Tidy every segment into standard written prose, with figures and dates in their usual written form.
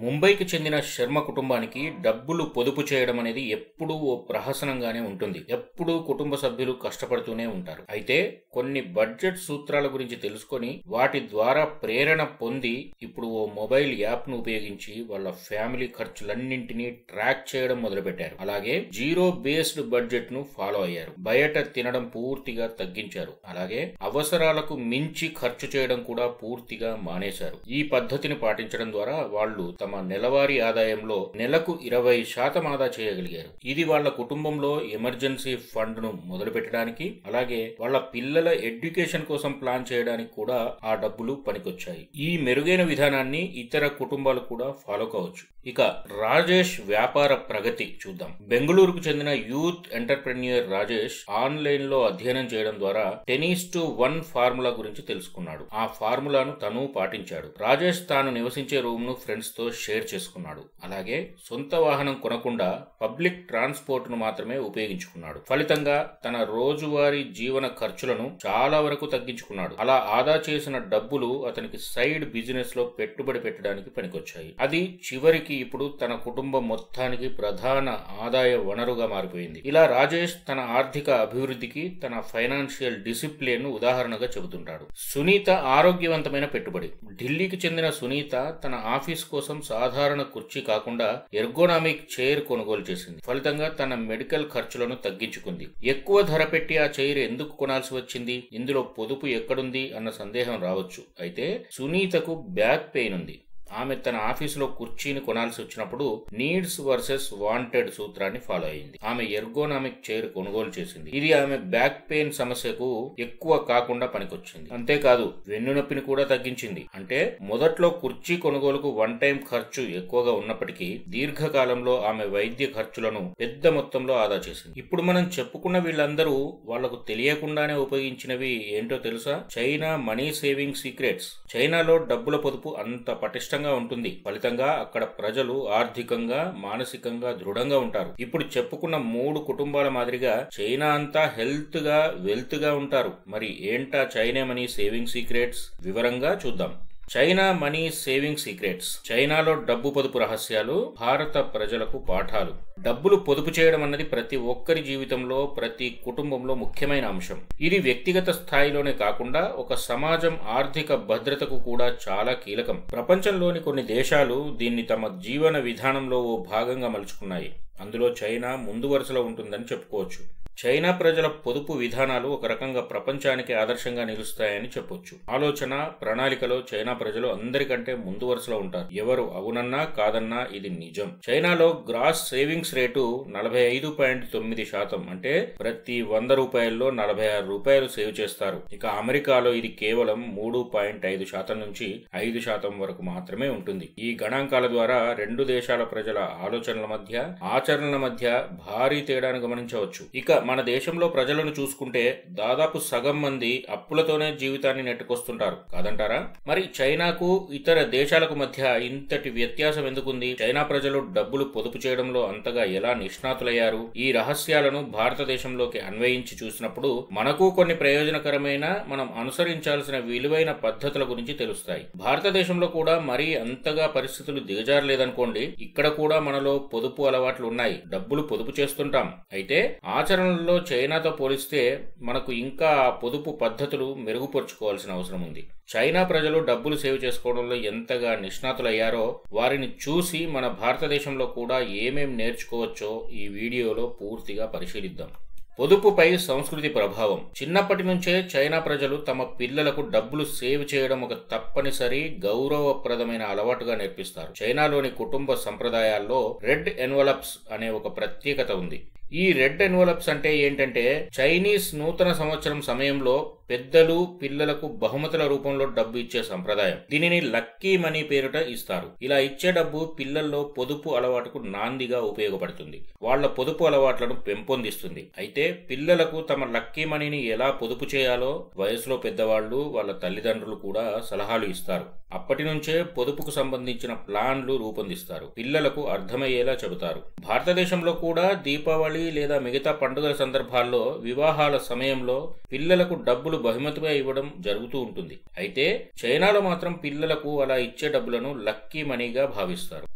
ముంబైకి చెందిన శర్మ కుటుంబానికి డబ్బులు పొదుపు చేయడం అనేది ఎప్పుడూ ఓ ప్రహసనంగానే ఉంటుంది. ఎప్పుడూ కుటుంబ సభ్యులు కష్టపడుతూనే ఉంటారు. అయితే కొన్ని బడ్జెట్ సూత్రాల గురించి తెలుసుకొని వాటి ద్వారా ప్రేరణ పొంది ఇప్పుడు ఓ మొబైల్ యాప్ ను ఉపయోగించి వాళ్ళ ఫ్యామిలీ ఖర్చులన్నింటినీ ట్రాక్ చేయడం మొదలుపెట్టారు. అలాగే జీరో బేస్డ్ బడ్జెట్ ను ఫాలో అయ్యారు. బయట తినడం పూర్తిగా తగ్గించారు. అలాగే అవసరాలకు మించి ఖర్చు చేయడం కూడా పూర్తిగా మానేశారు. ఈ పద్ధతిని పాటించడం ద్వారా వాళ్ళు తమ నెలవారీ ఆదాయంలో నెలకు 20% ఆదా చేయగలిగారు. ఇది వాళ్ళ కుటుంబంలో ఎమర్జెన్సీ ఫండ్ ను మొదలు పెట్టడానికి, అలాగే వాళ్ళ పిల్లల ఎడ్యుకేషన్ కోసం ప్లాన్ చేయడానికి కూడా ఆ డబ్బులు పనికొచ్చాయి. ఈ మెరుగైన విధానాన్ని ఇతర కుటుంబాలు కూడా ఫాలో కావచ్చు. ఇక రాజేష్ వ్యాపార ప్రగతి చూద్దాం. బెంగళూరుకు చెందిన యూత్ ఎంటర్ప్రెన్యూర్ రాజేష్ ఆన్లైన్ లో అధ్యయనం చేయడం ద్వారా 10:1 ఫార్ములా గురించి తెలుసుకున్నాడు. ఆ ఫార్ములాను తను పాటించాడు. రాజేష్ తాను నివసించే రూమ్ ను ఫ్రెండ్స్ తో షేర్ చేసుకున్నాడు. అలాగే సొంత వాహనం కొనకుండా పబ్లిక్ ట్రాన్స్పోర్ట్ ను మాత్రమే ఉపయోగించుకున్నాడు. ఫలితంగా తన రోజువారీ జీవన ఖర్చులను చాలా వరకు తగ్గించుకున్నాడు. అలా ఆదా చేసిన డబ్బులు అతనికి సైడ్ బిజినెస్ లో పెట్టుబడి పెట్టడానికి పనికొచ్చాయి. అది చివరికి ఇప్పుడు తన కుటుంబం మొత్తానికి ప్రధాన ఆదాయ వనరుగా మారిపోయింది. ఇలా రాజేష్ తన ఆర్థిక అభివృద్ధికి తన ఫైనాన్షియల్ డిసిప్లిన్ ఉదాహరణగా చెబుతుంటాడు. సునీత ఆరోగ్యవంతమైన పెట్టుబడి. ఢిల్లీకి చెందిన సునీత తన ఆఫీస్ కోసం సాధారణ కుర్చీ కాకుండా ఎర్గోనామిక్ చైర్ కొనుగోలు చేసింది. ఫలితంగా తన మెడికల్ ఖర్చులను తగ్గించుకుంది. ఎక్కువ ధర పెట్టి ఆ చైర్ ఎందుకు కొనాల్సి వచ్చింది, ఇందులో పొదుపు ఎక్కడుంది అన్న సందేహం రావచ్చు. అయితే సునీతకు బ్యాక్ పెయిన్ ఉంది. ఆమె తన ఆఫీసులో కుర్చీని కొనాల్సి వచ్చినప్పుడు నీడ్స్ వర్సెస్ వాంటెడ్ సూత్రాన్ని ఫాలో అయింది. ఆమె ఎర్గోనామిక్ చైర్ కొనుగోలు చేసింది. ఇది ఆమె బ్యాక్ పెయిన్ సమస్యకు ఎక్కువ కాకుండా పనికొచ్చింది. అంతేకాదు వెన్నునొప్పిని కూడా తగ్గించింది. అంటే మొదట్లో కుర్చీ కొనుగోలుకు వన్ టైం ఖర్చు ఎక్కువగా ఉన్నప్పటికీ దీర్ఘకాలంలో ఆమె వైద్య ఖర్చులను పెద్ద మొత్తంలో ఆదా చేసింది. ఇప్పుడు మనం చెప్పుకున్న వీళ్ళందరూ వాళ్లకు తెలియకుండానే ఉపయోగించినవి ఏంటో తెలుసా? China money saving secrets. చైనాలో డబ్బుల పొదుపు అంత పటిష్టంగా ఉంటుంది. ఫలితంగా అక్కడ ప్రజలు ఆర్థికంగా, మానసికంగా దృఢంగా ఉంటారు. ఇప్పుడు చెప్పుకున్న 3 కుటుంబాల మాదిరిగా చైనా అంతా హెల్త్ గా, వెల్త్ గా ఉంటారు. మరి ఏంటా చైనా మనీ సేవింగ్ సీక్రెట్స్? వివరంగా చూద్దాం. China money saving secrets. చైనాలో డబ్బు పొదుపు రహస్యాలు, భారత ప్రజలకు పాఠాలు. డబ్బులు పొదుపు చేయడం అన్నది ప్రతి ఒక్కరి జీవితంలో, ప్రతి కుటుంబంలో ముఖ్యమైన అంశం. ఇది వ్యక్తిగత స్థాయిలోనే కాకుండా ఒక సమాజం ఆర్థిక భద్రతకు కూడా చాలా కీలకం. ప్రపంచంలోని కొన్ని దేశాలు దీన్ని తమ జీవన విధానంలో ఓ భాగంగా మలుచుకున్నాయి. అందులో చైనా ముందు వరుసలో ఉంటుందని చెప్పుకోవచ్చు. చైనా ప్రజల పొదుపు విధానాలు ఒక రకంగా ప్రపంచానికి ఆదర్శంగా నిలుస్తాయని చెప్పొచ్చు. ఆలోచన, ప్రణాళికలో చైనా ప్రజలు అందరికంటే ముందు వరుసలో ఉంటారు. ఎవరు అవునన్నా కాదన్నా ఇది నిజం. చైనాలో గ్రాస్ సేవింగ్స్ రేటు 45.9%. అంటే ప్రతి 100 రూపాయల్లో 46 రూపాయలు సేవ్ చేస్తారు. ఇక అమెరికాలో ఇది కేవలం 3.5% నుంచి 5% వరకు మాత్రమే ఉంటుంది. ఈ గణాంకాల ద్వారా రెండు దేశాల ప్రజల ఆలోచనల మధ్య, ఆచరణల మధ్య భారీ తేడాను గమనించవచ్చు. ఇక మన దేశంలో ప్రజలను చూసుకుంటే దాదాపు సగం మంది అప్పులతోనే జీవితాన్ని నెట్టుకొస్తుంటారు కాదంటారా? మరి చైనాకు ఇతర దేశాలకు మధ్య ఇంతటి వ్యత్యాసం ఎందుకుంది? చైనా ప్రజలు డబ్బులు పొదుపు చేయడంలో అంతగా ఎలా నిష్ణాతులయ్యారు? ఈ రహస్యాలను భారతదేశంలోకి అన్వయించి చూసినప్పుడు మనకు కొన్ని ప్రయోజనకరమైన, మనం అనుసరించాల్సిన విలువైన పద్ధతుల గురించి తెలుస్తాయి. భారతదేశంలో కూడా మరీ అంతగా పరిస్థితులు దిగజారలేదనుకోండి. ఇక్కడ కూడా మనలో పొదుపు అలవాట్లు ఉన్నాయి. డబ్బులు పొదుపు చేస్తుంటాం. అయితే ఆచరణ చైనాతో పోలిస్తే మనకు ఇంకా పొదుపు పద్ధతులు మెరుగుపరుచుకోవాల్సిన అవసరం ఉంది. చైనా ప్రజలు డబ్బులు సేవ్ చేసుకోవడంలో ఎంతగా నిష్ణాతులయ్యారో వారిని చూసి మన భారతదేశంలో కూడా ఏమేం నేర్చుకోవచ్చో ఈ వీడియోలో పూర్తిగా పరిశీలిద్దాం. పొదుపుపై సంస్కృతి ప్రభావం. చిన్నప్పటి నుంచే చైనా ప్రజలు తమ పిల్లలకు డబ్బులు సేవ్ చేయడం ఒక తప్పనిసరి, గౌరవప్రదమైన అలవాటుగా నేర్పిస్తారు. చైనాలోని కుటుంబ సంప్రదాయాల్లో రెడ్ ఎన్వలప్స్ అనే ఒక ప్రత్యేకత ఉంది. ఈ రెడ్ ఎన్వలప్స్ అంటే ఏంటంటే, చైనీస్ నూతన సంవత్సరం సమయంలో పెద్దలు పిల్లలకు బహుమతుల రూపంలో డబ్బు ఇచ్చే సంప్రదాయం. దీనిని లక్కీ మనీ పేరుట ఇస్తారు. ఇలా ఇచ్చే డబ్బు పిల్లల్లో పొదుపు అలవాటుకు నాందిగా ఉపయోగపడుతుంది. వాళ్ళ పొదుపు అలవాట్లను పెంపొందిస్తుంది. అయితే పిల్లలకు తమ లక్కీ మనీని ఎలా పొదుపు చేయాలో వయసులో పెద్దవాళ్లు, వాళ్ళ తల్లిదండ్రులు కూడా సలహాలు ఇస్తారు. అప్పటి నుంచే పొదుపుకు సంబంధించిన ప్లాన్లు రూపొందిస్తారు. పిల్లలకు అర్థమయ్యేలా చెబుతారు. భారతదేశంలో కూడా దీపావళి లేదా మిగతా పండుగల సందర్భాల్లో, వివాహాల సమయంలో పిల్లలకు డబ్బులు బహుమతిగా ఇవ్వడం జరుగుతూ ఉంటుంది. అయితే చైనాలో మాత్రం పిల్లలకు అలా ఇచ్చే డబ్బులను లక్కీ మనీగా భావిస్తారు.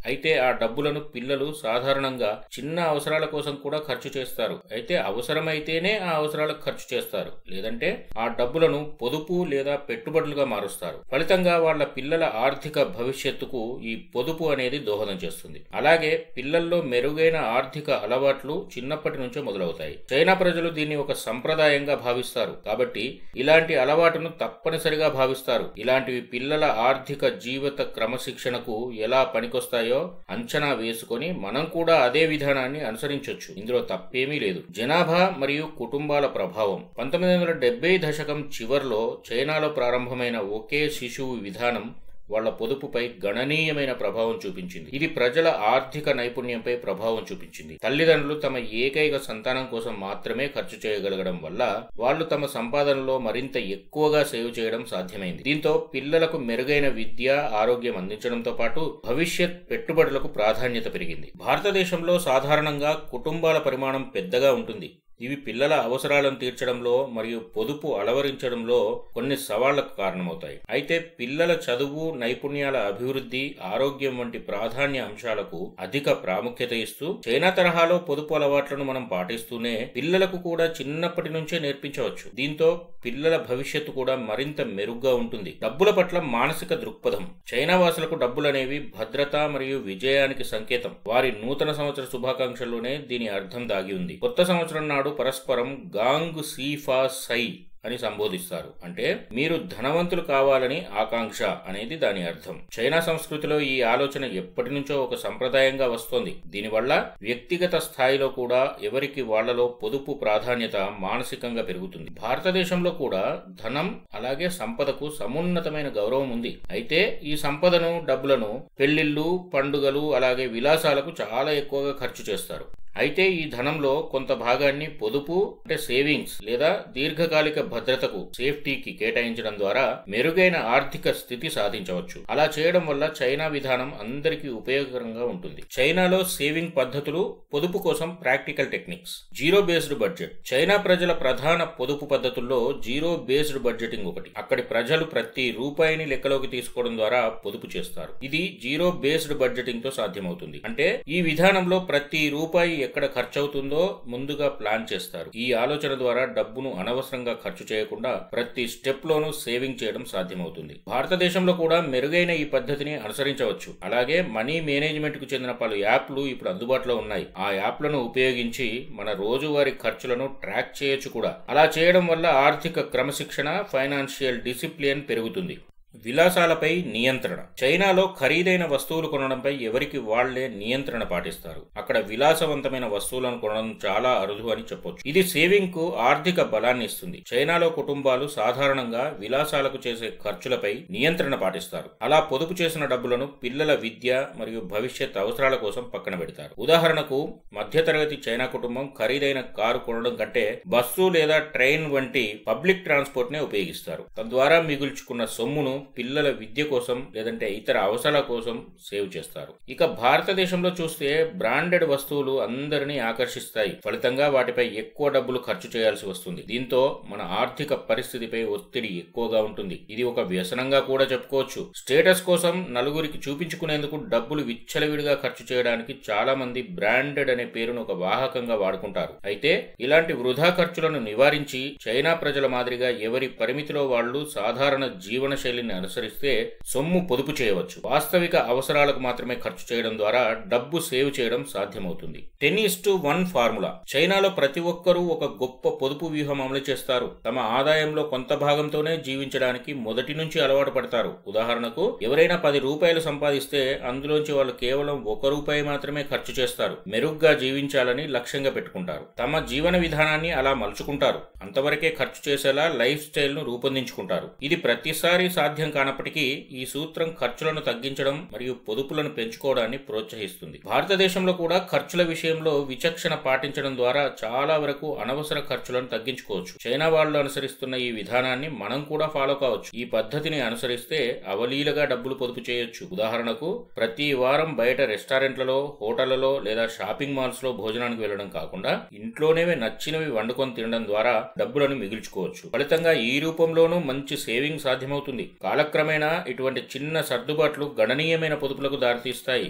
అయితే ఆ డబ్బులను పిల్లలు సాధారణంగా చిన్న అవసరాల కోసం కూడా ఖర్చు చేస్తారు. అయితే అవసరమైతేనే ఆ అవసరాలకు ఖర్చు చేస్తారు, లేదంటే ఆ డబ్బులను పొదుపు లేదా పెట్టుబడులుగా మారుస్తారు. ఫలితంగా వాళ్ళ పిల్లల ఆర్థిక భవిష్యత్తుకు ఈ పొదుపు అనేది దోహదం చేస్తుంది. అలాగే పిల్లల్లో మెరుగైన ఆర్థిక అలవాట్లు చిన్నప్పటి నుంచే మొదలవుతాయి. చైనా ప్రజలు దీన్ని ఒక సంప్రదాయంగా భావిస్తారు కాబట్టి ఇలాంటి అలవాటును తప్పనిసరిగా భావిస్తారు. ఇలాంటివి పిల్లల ఆర్థిక జీవిత క్రమశిక్షణకు ఎలా పనికొస్తాయో అంచనా వేసుకొని మనం కూడా అదే విధానాన్ని అనుసరించవచ్చు. ఇందులో తప్పేమీ లేదు. జనాభా మరియు కుటుంబాల ప్రభావం. 1970 దశకం చివర్లో చైనాలో ప్రారంభమైన ఒకే శిశువు విధానం వాళ్ల పొదుపుపై గణనీయమైన ప్రభావం చూపించింది. ఇది ప్రజల ఆర్థిక నైపుణ్యంపై ప్రభావం చూపించింది. తల్లిదండ్రులు తమ ఏకైక సంతానం కోసం మాత్రమే ఖర్చు చేయగలగడం వల్ల వాళ్ళు తమ సంపాదనలో మరింత ఎక్కువగా సేవ్ చేయడం సాధ్యమైంది. దీంతో పిల్లలకు మెరుగైన విద్య, ఆరోగ్యం అందించడంతో పాటు భవిష్యత్ పెట్టుబడులకు ప్రాధాన్యత పెరిగింది. భారతదేశంలో సాధారణంగా కుటుంబాల పరిమాణం పెద్దగా ఉంటుంది. ఇవి పిల్లల అవసరాలను తీర్చడంలో మరియు పొదుపు అలవరించడంలో కొన్ని సవాళ్లకు కారణమవుతాయి. అయితే పిల్లల చదువు, నైపుణ్యాల అభివృద్ధి, ఆరోగ్యం వంటి ప్రాధాన్య అంశాలకు అధిక ప్రాముఖ్యత ఇస్తూ చైనా తరహాలో పొదుపు అలవాట్లను మనం పాటిస్తూనే పిల్లలకు కూడా చిన్నప్పటి నుంచే నేర్పించవచ్చు. దీంతో పిల్లల భవిష్యత్తు కూడా మరింత మెరుగ్గా ఉంటుంది. డబ్బుల పట్ల మానసిక దృక్పథం. చైనా వాసులకు డబ్బులనేవి భద్రత మరియు విజయానికి సంకేతం. వారి నూతన సంవత్సర శుభాకాంక్షల్లోనే దీని అర్థం దాగి ఉంది. కొత్త సంవత్సరం నాడు పరస్పరం గాంగ్ సీఫా సై అని సంబోధిస్తారు. అంటే మీరు ధనవంతులు కావాలని ఆకాంక్ష అనేది దాని అర్థం. చైనా సంస్కృతిలో ఈ ఆలోచన ఎప్పటి నుంచో ఒక సంప్రదాయంగా వస్తోంది. దీనివల్ల వ్యక్తిగత స్థాయిలో కూడా ఎవరికి వాళ్లలో పొదుపు ప్రాధాన్యత మానసికంగా పెరుగుతుంది. భారతదేశంలో కూడా ధనం అలాగే సంపదకు సమున్నతమైన గౌరవం ఉంది. అయితే ఈ సంపదను, డబ్బులను పెళ్లిళ్లు, పండుగలు అలాగే విలాసాలకు చాలా ఎక్కువగా ఖర్చు చేస్తారు. అయితే ఈ ధనంలో కొంత భాగాన్ని పొదుపు అంటే సేవింగ్స్ లేదా దీర్ఘకాలిక భద్రతకు, సేఫ్టీకి కేటాయించడం ద్వారా మెరుగైన ఆర్థిక స్థితి సాధించవచ్చు. అలా చేయడం వల్ల చైనా విధానం అందరికీ ఉపయోగకరంగా ఉంటుంది. చైనాలో సేవింగ్ పద్ధతులు, పొదుపు కోసం practical techniques. Zero based budget. China ప్రజల ప్రధాన పొదుపు పద్ధతుల్లో జీరో బేస్డ్ బడ్జెటింగ్ ఒకటి. అక్కడి ప్రజలు ప్రతి రూపాయిని లెక్కలోకి తీసుకోవడం ద్వారా పొదుపు చేస్తారు. ఇది జీరో బేస్డ్ బడ్జెటింగ్ తో సాధ్యమవుతుంది. అంటే ఈ విధానంలో ప్రతి రూపాయి ఎక్కడ ఖర్చు అవుతుందో ముందుగా ప్లాన్ చేస్తారు. ఈ ఆలోచన ద్వారా డబ్బును అనవసరంగా ఖర్చు చేయకుండా ప్రతి స్టెప్ లోనూ సేవింగ్ చేయడం సాధ్యమవుతుంది. భారతదేశంలో కూడా మెరుగైన ఈ పద్ధతిని అనుసరించవచ్చు. అలాగే మనీ మేనేజ్మెంట్ కు చెందిన పలు యాప్లు ఇప్పుడు అందుబాటులో ఉన్నాయి. ఆ యాప్లను ఉపయోగించి మన రోజువారీ ఖర్చులను ట్రాక్ చేయొచ్చు కూడా. అలా చేయడం వల్ల ఆర్థిక క్రమశిక్షణ, ఫైనాన్షియల్ డిసిప్లిన్ పెరుగుతుంది. విలాసాలపై నియంత్రణ. చైనాలో ఖరీదైన వస్తువులు కొనడంపై ఎవరికి వాళ్లే నియంత్రణ పాటిస్తారు. అక్కడ విలాసవంతమైన వస్తువులను కొనడం చాలా అరుదు అని చెప్పొచ్చు. ఇది సేవింగ్ కు ఆర్థిక బలాన్ని ఇస్తుంది. చైనాలో కుటుంబాలు సాధారణంగా విలాసాలకు చేసే ఖర్చులపై నియంత్రణ పాటిస్తారు. అలా పొదుపు చేసిన డబ్బులను పిల్లల విద్య మరియు భవిష్యత్ అవసరాల కోసం పక్కన పెడతారు. ఉదాహరణకు మధ్యతరగతి చైనా కుటుంబం ఖరీదైన కారు కొనడం కంటే బస్సు లేదా ట్రైన్ వంటి పబ్లిక్ ట్రాన్స్పోర్ట్ నే ఉపయోగిస్తారు. తద్వారా మిగుల్చుకున్న సొమ్మును పిల్లల విద్య కోసం లేదంటే ఇతర అవసరాల కోసం సేవ్ చేస్తారు. ఇక భారతదేశంలో చూస్తే బ్రాండెడ్ వస్తువులు అందరినీ ఆకర్షిస్తాయి. ఫలితంగా వాటిపై ఎక్కువ డబ్బులు ఖర్చు చేయాల్సి వస్తుంది. దీంతో మన ఆర్థిక పరిస్థితిపై ఒత్తిడి ఎక్కువగా ఉంటుంది. ఇది ఒక వ్యసనంగా కూడా చెప్పుకోవచ్చు. స్టేటస్ కోసం నలుగురికి చూపించుకునేందుకు డబ్బులు విచ్చలవిడిగా ఖర్చు చేయడానికి చాలా మంది బ్రాండెడ్ అనే పేరును ఒక వాహకంగా వాడుకుంటారు. అయితే ఇలాంటి వృధా ఖర్చులను నివారించి చైనా ప్రజల మాదిరిగా ఎవరి పరిమితిలో వాళ్ళు సాధారణ జీవన శైలిని అనుసరిస్తే సొమ్ము పొదుపు చేయవచ్చు. వాస్తవిక అవసరాలకు మాత్రమే ఖర్చు చేయడం ద్వారా డబ్బు సేవ్ చేయడం సాధ్యమవుతుంది. 10:1 ఫార్ములా. చైనాలో ప్రతి ఒక్కరూ ఒక గొప్ప పొదుపు వ్యూహం అమలు చేస్తారు. తమ ఆదాయంలో కొంత భాగంతోనే జీవించడానికి మొదటి నుంచి అలవాటు పడతారు. ఉదాహరణకు ఎవరైనా 10 రూపాయలు సంపాదిస్తే అందులోంచి వాళ్ళు కేవలం 1 రూపాయి మాత్రమే ఖర్చు చేస్తారు. మెరుగ్గా జీవించాలని లక్ష్యంగా పెట్టుకుంటారు. తమ జీవన విధానాన్ని అలా మలుచుకుంటారు. అంతవరకే ఖర్చు చేసేలా లైఫ్ స్టైల్ ను రూపొందించుకుంటారు. ఇది ప్రతిసారి సాధ్యం సాధ్యం కానప్పటికీ ఈ సూత్రం ఖర్చులను తగ్గించడం మరియు పొదుపులను పెంచుకోవడాన్ని ప్రోత్సహిస్తుంది. భారతదేశంలో కూడా ఖర్చుల విషయంలో విచక్షణ పాటించడం ద్వారా చాలా వరకు అనవసర ఖర్చులను తగ్గించుకోవచ్చు. చైనా వాళ్ళు అనుసరిస్తున్న ఈ విధానాన్ని మనం కూడా ఫాలో కావచ్చు. ఈ పద్ధతిని అనుసరిస్తే అవలీలగా డబ్బులు పొదుపు చేయొచ్చు. ఉదాహరణకు ప్రతి వారం బయట రెస్టారెంట్లలో, హోటళ్లలో లేదా షాపింగ్ మాల్స్ లో భోజనానికి వెళ్లడం కాకుండా ఇంట్లోనే నచ్చినవి వండుకొని తినడం ద్వారా డబ్బులను మిగుల్చుకోవచ్చు. ఫలితంగా ఈ రూపంలోనూ మంచి సేవింగ్ సాధ్యమవుతుంది. కాలక్రమేణా ఇటువంటి చిన్న సర్దుబాట్లు గణనీయమైన పొదుపులకు దారితీస్తాయి.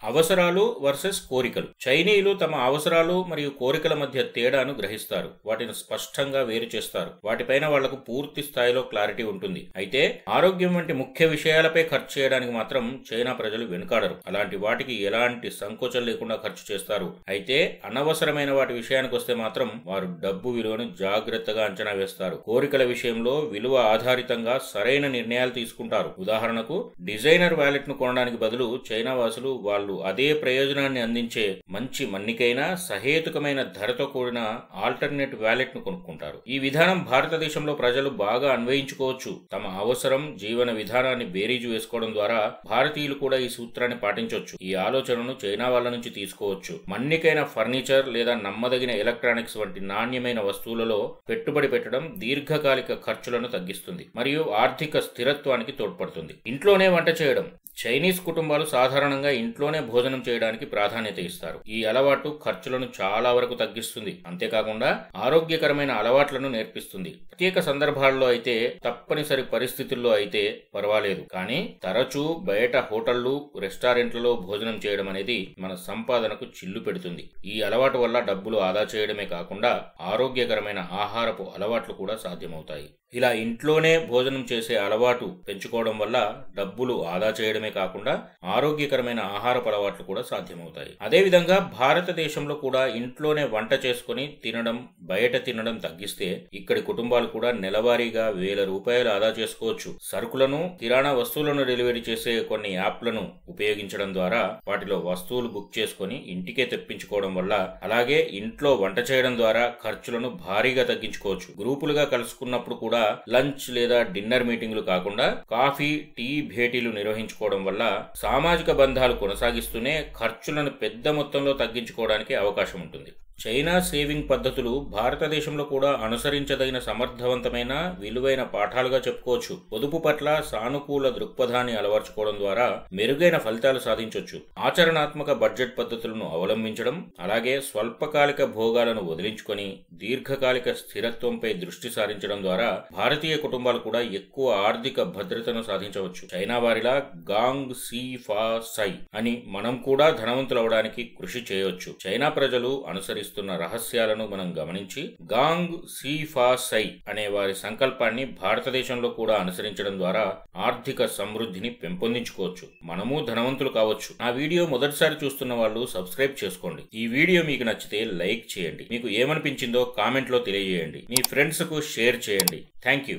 అవసరాలు వర్సెస్ కోరికలు. చైనీయులు తమ అవసరాలు మరియు కోరికల మధ్య తేడాను గ్రహిస్తారు. వాటిని స్పష్టంగా వేరు చేస్తారు. వాటిపైన వాళ్లకు పూర్తి స్థాయిలో క్లారిటీ ఉంటుంది. అయితే ఆరోగ్యం వంటి ముఖ్య విషయాలపై ఖర్చు చేయడానికి మాత్రం చైనా ప్రజలు వెనుకాడరు. అలాంటి వాటికి ఎలాంటి సంకోచం లేకుండా ఖర్చు చేస్తారు. అయితే అనవసరమైన వాటి విషయానికి వస్తే మాత్రం వారు డబ్బు విలువను జాగ్రత్తగా అంచనా వేస్తారు. కోరికల విషయంలో విలువ ఆధారితంగా సరైన నిర్ణయాలు తీసుకుంటారు. ఉదాహరణకు డిజైనర్ వ్యాలెట్ ను కొనడానికి బదులు చైనా వాసులు వాళ్ళు అదే ప్రయోజనాన్ని అందించే మంచి మన్నికైన సహేతుకమైన ధరతో కూడిన ఆల్టర్నేట్ వ్యాలెట్ ను కొనుక్కుంటారు. ఈ విధానం భారతదేశంలో ప్రజలు బాగా అన్వయించుకోవచ్చు. తమ అవసరం, జీవన విధానాన్ని బేరీజు వేసుకోవడం ద్వారా భారతీయులు కూడా ఈ సూత్రాన్ని పాటించవచ్చు. ఈ ఆలోచనను చైనా వాళ్ళ నుంచి తీసుకోవచ్చు. మన్నికైన ఫర్నిచర్ లేదా నమ్మదగిన ఎలక్ట్రానిక్స్ వంటి నాణ్యమైన వస్తువులలో పెట్టుబడి పెట్టడం దీర్ఘకాలిక ఖర్చులను తగ్గిస్తుంది మరియు ఆర్థిక స్థిరత్వానికి తోడ్పడుతుంది. ఇంట్లోనే వంట చేయడం. చైనీస్ కుటుంబాలు సాధారణంగా ఇంట్లోనే భోజనం చేయడానికి ప్రాధాన్యత ఇస్తారు. ఈ అలవాటు ఖర్చులను చాలా వరకు తగ్గిస్తుంది. అంతేకాకుండా ఆరోగ్యకరమైన అలవాట్లను నేర్పిస్తుంది. ప్రత్యేక సందర్భాల్లో అయితే, తప్పనిసరి పరిస్థితుల్లో అయితే పర్వాలేదు. కానీ తరచూ బయట హోటళ్లు, రెస్టారెంట్లలో భోజనం చేయడం అనేది మన సంపాదనకు చిల్లు పెడుతుంది. ఈ అలవాటు వల్ల డబ్బులు ఆదా చేయడమే కాకుండా ఆరోగ్యకరమైన ఆహారపు అలవాట్లు కూడా సాధ్యమవుతాయి. ఇలా ఇంట్లోనే భోజనం చేసే అలవాటు పెంచుకోవడం వల్ల డబ్బులు ఆదా చేయడమే కాకుండా ఆరోగ్యకరమైన ఆహారపు అలవాట్లు కూడా సాధ్యమవుతాయి. అదేవిధంగా భారతదేశంలో కూడా ఇంట్లోనే వంట చేసుకుని తినడం, బయట తినడం తగ్గిస్తే ఇక్కడి కుటుంబాలు కూడా నెలవారీగా ₹1000 ఆదా చేసుకోవచ్చు. సరుకులను, కిరాణా వస్తువులను డెలివరీ చేసే కొన్ని యాప్లను ఉపయోగించడం ద్వారా వాటిలో వస్తువులు బుక్ చేసుకుని ఇంటికే తెప్పించుకోవడం వల్ల, అలాగే ఇంట్లో వంట చేయడం ద్వారా ఖర్చులను భారీగా తగ్గించుకోవచ్చు. గ్రూపులుగా కలుసుకున్నప్పుడు కూడా లంచ్ లేదా డిన్నర్ మీటింగులు కాకుండా కాఫీ, టీ భేటీలు నిర్వహించుకోవడం వల్ల సామాజిక బంధాలు కొనసాగిస్తూనే ఖర్చులను పెద్ద మొత్తంలో తగ్గించుకోవడానికి అవకాశం ఉంటుంది. చైనా సేవింగ్ పద్ధతులు భారతదేశంలో కూడా అనుసరించదగిన సమర్థవంతమైన, విలువైన పాఠాలుగా చెప్పుకోవచ్చు. పొదుపు పట్ల సానుకూల దృక్పథాన్ని అలవర్చుకోవడం ద్వారా మెరుగైన ఫలితాలు సాధించవచ్చు. ఆచరణాత్మక బడ్జెట్ పద్ధతులను అవలంబించడం, అలాగే స్వల్పకాలిక భోగాలను వదిలించుకొని దీర్ఘకాలిక స్థిరత్వంపై దృష్టి సారించడం ద్వారా భారతీయ కుటుంబాలు కూడా ఎక్కువ ఆర్థిక భద్రతను సాధించవచ్చు. చైనా వారిలా గాంగ్ సి ఫా సై అని మనం కూడా ధనవంతులవడానికి కృషి చేయవచ్చు. చైనా ప్రజలు అనుసరిస్తున్న రహస్యాలను మనం గమనించి గాంగ్ సి ఫా సై అనే వారి సంకల్పాన్ని భారతదేశంలో కూడా అనుసరించడం ద్వారా ఆర్థిక సమృద్ధిని పెంపొందించుకోవచ్చు. మనము ధనవంతులు కావచ్చు. నా వీడియో మొదటిసారి చూస్తున్న వాళ్ళు సబ్స్క్రైబ్ చేసుకోండి. ఈ వీడియో మీకు నచ్చితే లైక్ చేయండి. మీకు ఏమనిపించిందో కామెంట్లో తెలియజేయండి. మీ ఫ్రెండ్స్ కు షేర్ చేయండి. Thank you.